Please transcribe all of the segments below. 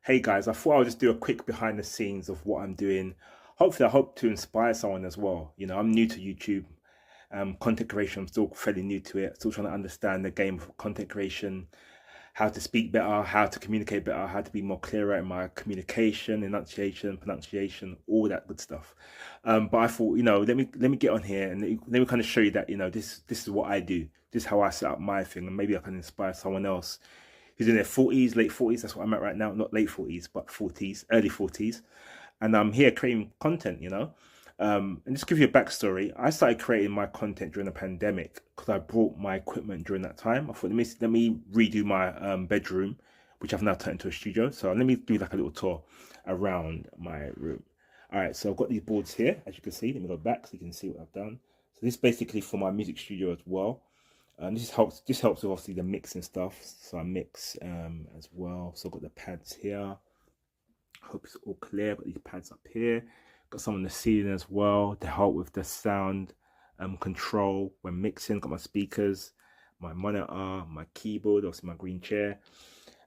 Hey guys, I thought I would just do a quick behind the scenes of what I'm doing. Hopefully, I hope to inspire someone as well. I'm new to YouTube, content creation. I'm still fairly new to it. Still trying to understand the game of content creation, how to speak better, how to communicate better, how to be more clearer in my communication, enunciation, pronunciation, all that good stuff. But I thought, let me get on here and let me kind of show you that this is what I do. This is how I set up my thing, and maybe I can inspire someone else who's in their 40s, late 40s. That's what I'm at right now. Not late 40s, but 40s, early 40s. And I'm here creating content. And just give you a backstory. I started creating my content during the pandemic because I brought my equipment during that time. I thought, let me redo my bedroom, which I've now turned into a studio. So let me do like a little tour around my room. All right, so I've got these boards here, as you can see. Let me go back so you can see what I've done. So this is basically for my music studio as well. This helps with obviously the mixing stuff. So I mix as well. So I've got the pads here. Hope it's all clear. Got these pads up here. Got some on the ceiling as well to help with the sound control when mixing. Got my speakers, my monitor, my keyboard, obviously my green chair.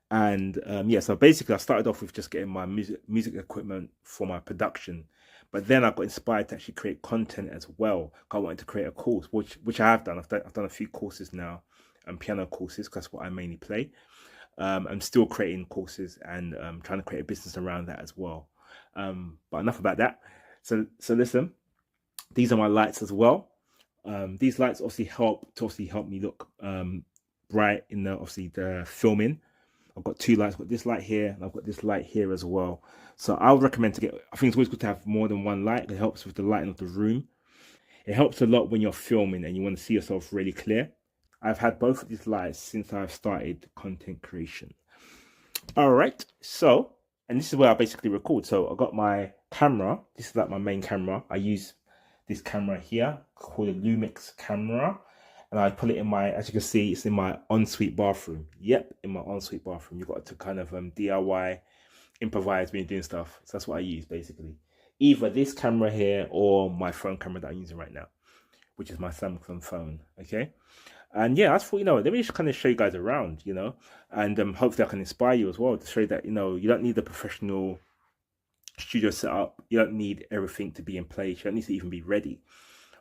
And yeah, so basically I started off with just getting my music equipment for my production. But then I got inspired to actually create content as well. I wanted to create a course, which I have done. I've done a few courses now, piano courses, because that's what I mainly play. I'm still creating courses and trying to create a business around that as well. But enough about that. So listen, these are my lights as well. These lights obviously help me look bright in the filming. I've got two lights. I've got this light here, and I've got this light here as well. So I would recommend to get. I think it's always good to have more than one light. It helps with the lighting of the room. It helps a lot when you're filming and you want to see yourself really clear. I've had both of these lights since I've started content creation. All right, so and this is where I basically record. So I got my camera. This is like my main camera. I use this camera here called a Lumix camera, and I put it in my, as you can see, it's in my ensuite bathroom. Yep, in my ensuite bathroom. You've got to kind of DIY, improvise when you're doing stuff. So that's what I use basically. Either this camera here or my phone camera that I'm using right now, which is my Samsung phone. Okay. And yeah, I thought, let me just kind of show you guys around, and hopefully I can inspire you as well to show you that, you don't need the professional studio setup. You don't need everything to be in place. You don't need to even be ready.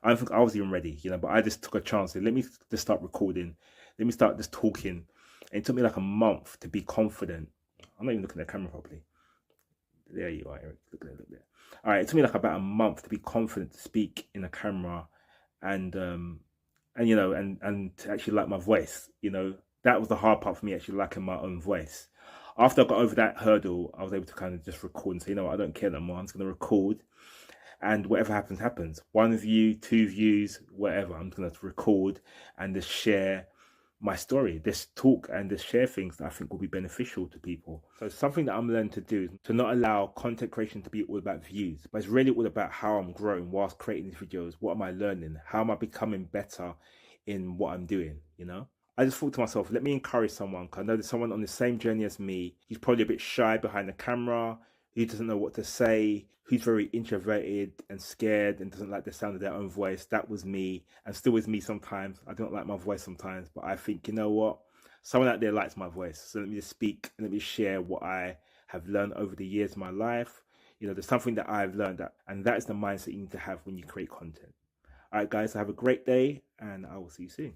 I don't think I was even ready, but I just took a chance. Let me just start recording. Let me start just talking. And it took me like a month to be confident. I'm not even looking at the camera properly. There you are, Eric. Look there. All right, it took me like about a month to be confident to speak in a camera and to actually like my voice. That was the hard part for me, actually liking my own voice. After I got over that hurdle, I was able to kind of just record and say, I don't care no more. I'm just going to record, and whatever happens, happens. 1 view, 2 views, whatever. I'm going to record and just share my story, this talk and this share things that I think will be beneficial to people. So something that I'm learning to do is to not allow content creation to be all about views, but it's really all about how I'm growing whilst creating these videos. What am I learning? How am I becoming better in what I'm doing? I just thought to myself, let me encourage someone, because I know there's someone on the same journey as me. He's probably a bit shy behind the camera. He doesn't know what to say. Who's very introverted and scared and doesn't like the sound of their own voice. That was me, and still is me sometimes. I don't like my voice sometimes, but I think, you know what? Someone out there likes my voice. So let me just speak and let me share what I have learned over the years of my life. There's something that I've learned, and that is the mindset you need to have when you create content. All right, guys, have a great day, and I will see you soon.